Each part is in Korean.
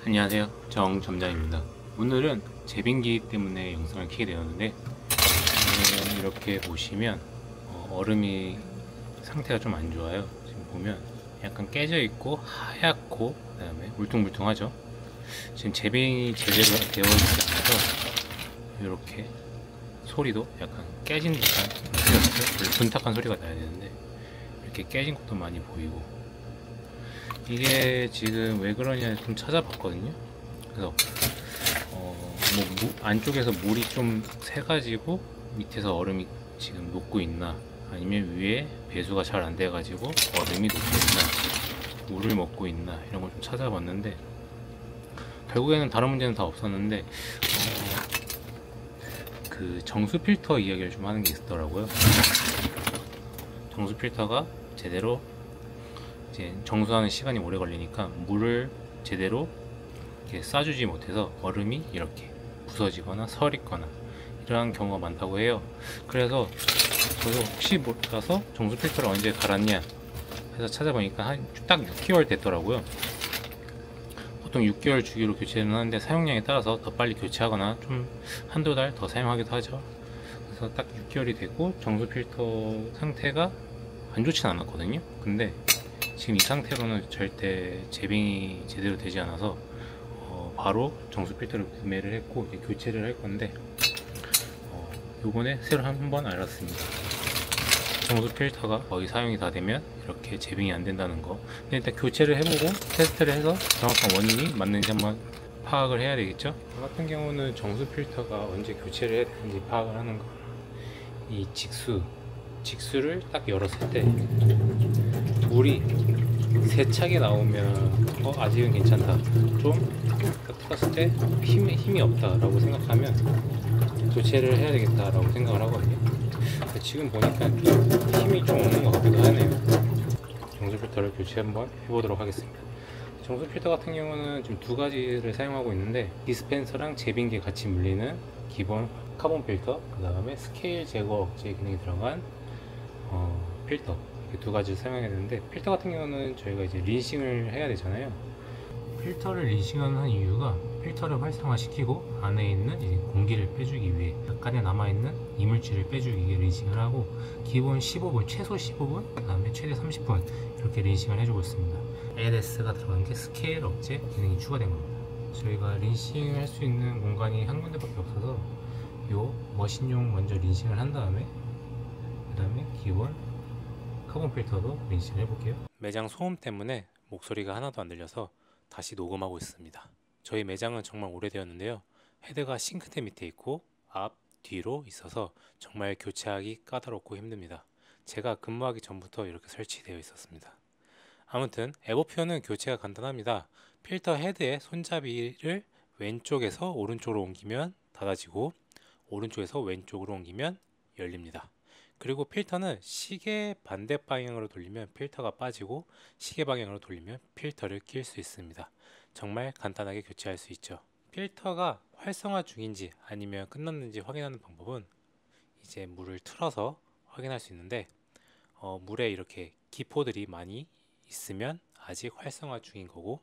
안녕하세요, 정점장입니다. 오늘은 제빙기 때문에 영상을 켜게 되었는데, 이렇게 보시면 얼음이 상태가 좀 안 좋아요. 지금 보면 약간 깨져 있고 하얗고 그 다음에 울퉁불퉁하죠. 지금 제빙이 제대로 되어 있지 않아서 이렇게 소리도 약간 깨진 듯한 원래 분탁한 소리가 나야 되는데 이렇게 깨진 것도 많이 보이고, 이게 지금 왜 그러냐 좀 찾아봤거든요. 그래서 안쪽에서 물이 좀 새가지고 밑에서 얼음이 지금 녹고 있나, 아니면 위에 배수가 잘 안 돼가지고 얼음이 녹고 있나, 물을 먹고 있나, 이런 걸 좀 찾아봤는데 결국에는 다른 문제는 다 없었는데 그 정수 필터 이야기를 좀 하는 게 있더라고요. 정수 필터가 제대로 이제 정수하는 시간이 오래 걸리니까 물을 제대로 이렇게 쏴주지 못해서 얼음이 이렇게 부서지거나 설익거나 이러한 경우가 많다고 해요. 그래서 저도 혹시 몰라서 정수 필터를 언제 갈았냐 해서 찾아보니까 한 딱 6개월 됐더라고요. 보통 6개월 주기로 교체는 하는데 사용량에 따라서 더 빨리 교체하거나 좀 한두 달 더 사용하기도 하죠. 그래서 딱 6개월이 됐고 정수 필터 상태가 안 좋진 않았거든요. 근데 지금 이 상태로는 절대 제빙이 제대로 되지 않아서 바로 정수 필터를 구매를 했고 이제 교체를 할 건데, 요번에 새로 한번 알았습니다. 정수 필터가 거의 사용이 다 되면 이렇게 제빙이 안 된다는 거. 근데 일단 교체를 해보고 테스트를 해서 정확한 원인이 맞는지 한번 파악을 해야 되겠죠. 저 같은 경우는 정수 필터가 언제 교체를 해야 되는지 파악을 하는 거, 이 직수를 딱 열었을 때 물이 세차게 나오면 아직은 괜찮다, 좀 딱 풀었을 때 힘이 없다 라고 생각하면 교체를 해야 되겠다 라고 생각을 하거든요. 지금 보니까 좀 힘이 좀 없는 것 같기도 하네요. 정수 필터를 교체 한번 해보도록 하겠습니다. 정수 필터 같은 경우는 지금 두 가지를 사용하고 있는데, 디스펜서랑 제빙기에 같이 물리는 기본 카본 필터, 그 다음에 스케일 제거 억제 기능이 들어간 필터, 이렇게 두 가지를 사용해야 되는데, 필터 같은 경우는 저희가 이제 린싱을 해야 되잖아요. 필터를 린싱하는 이유가 필터를 활성화시키고 안에 있는 이제 공기를 빼주기 위해, 약간의 남아있는 이물질을 빼주기 위해 린싱을 하고, 기본 15분, 최소 15분, 그 다음에 최대 30분 이렇게 린싱을 해주고 있습니다. LS가 들어간 게 스케일 억제 기능이 추가된 겁니다. 저희가 린싱을 할 수 있는 공간이 한 군데밖에 없어서 요 머신용 먼저 린싱을 한 다음에 그 다음에 기본 카본 필터도 린싱을 해볼게요. 매장 소음 때문에 목소리가 하나도 안 들려서 다시 녹음하고 있습니다. 저희 매장은 정말 오래되었는데요. 헤드가 싱크대 밑에 있고 앞, 뒤로 있어서 정말 교체하기 까다롭고 힘듭니다. 제가 근무하기 전부터 이렇게 설치되어 있었습니다. 아무튼 에버퓨어는 교체가 간단합니다. 필터 헤드의 손잡이를 왼쪽에서 오른쪽으로 옮기면 닫아지고 오른쪽에서 왼쪽으로 옮기면 열립니다. 그리고 필터는 시계 반대 방향으로 돌리면 필터가 빠지고 시계 방향으로 돌리면 필터를 낄 수 있습니다. 정말 간단하게 교체할 수 있죠. 필터가 활성화 중인지 아니면 끝났는지 확인하는 방법은 이제 물을 틀어서 확인할 수 있는데, 물에 이렇게 기포들이 많이 있으면 아직 활성화 중인 거고,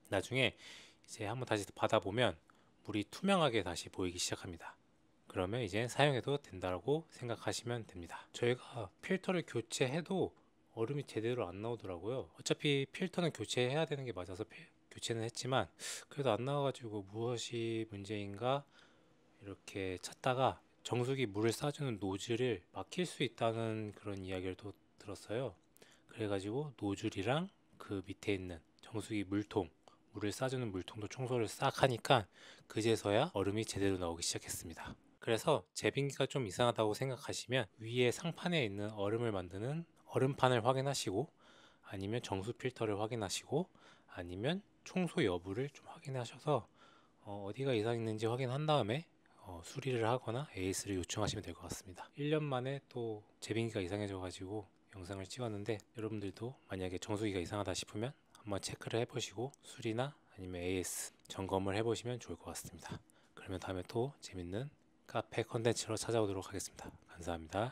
나중에 이제 한번 다시 받아보면 물이 투명하게 다시 보이기 시작합니다. 그러면 이제 사용해도 된다고 생각하시면 됩니다. 저희가 필터를 교체해도 얼음이 제대로 안 나오더라고요. 어차피 필터는 교체해야 되는 게 맞아서 교체는 했지만 그래도 안 나와가지고 무엇이 문제인가 이렇게 찾다가 정수기 물을 쏴주는 노즐을 막힐 수 있다는 그런 이야기를 또 들었어요. 그래가지고 노즐이랑 그 밑에 있는 정수기 물통, 물을 쏴주는 물통도 청소를 싹 하니까 그제서야 얼음이 제대로 나오기 시작했습니다. 그래서 제빙기가 좀 이상하다고 생각하시면 위에 상판에 있는 얼음을 만드는 얼음판을 확인하시고, 아니면 정수 필터를 확인하시고, 아니면 청소 여부를 좀 확인하셔서 어디가 이상 있는지 확인한 다음에 수리를 하거나 AS를 요청하시면 될 것 같습니다. 1년 만에 또 제빙기가 이상해져 가지고 영상을 찍었는데, 여러분들도 만약에 정수기가 이상하다 싶으면 한번 체크를 해보시고 수리나 아니면 AS 점검을 해보시면 좋을 것 같습니다. 그러면 다음에 또 재밌는 카페 컨텐츠로 찾아오도록 하겠습니다. 감사합니다.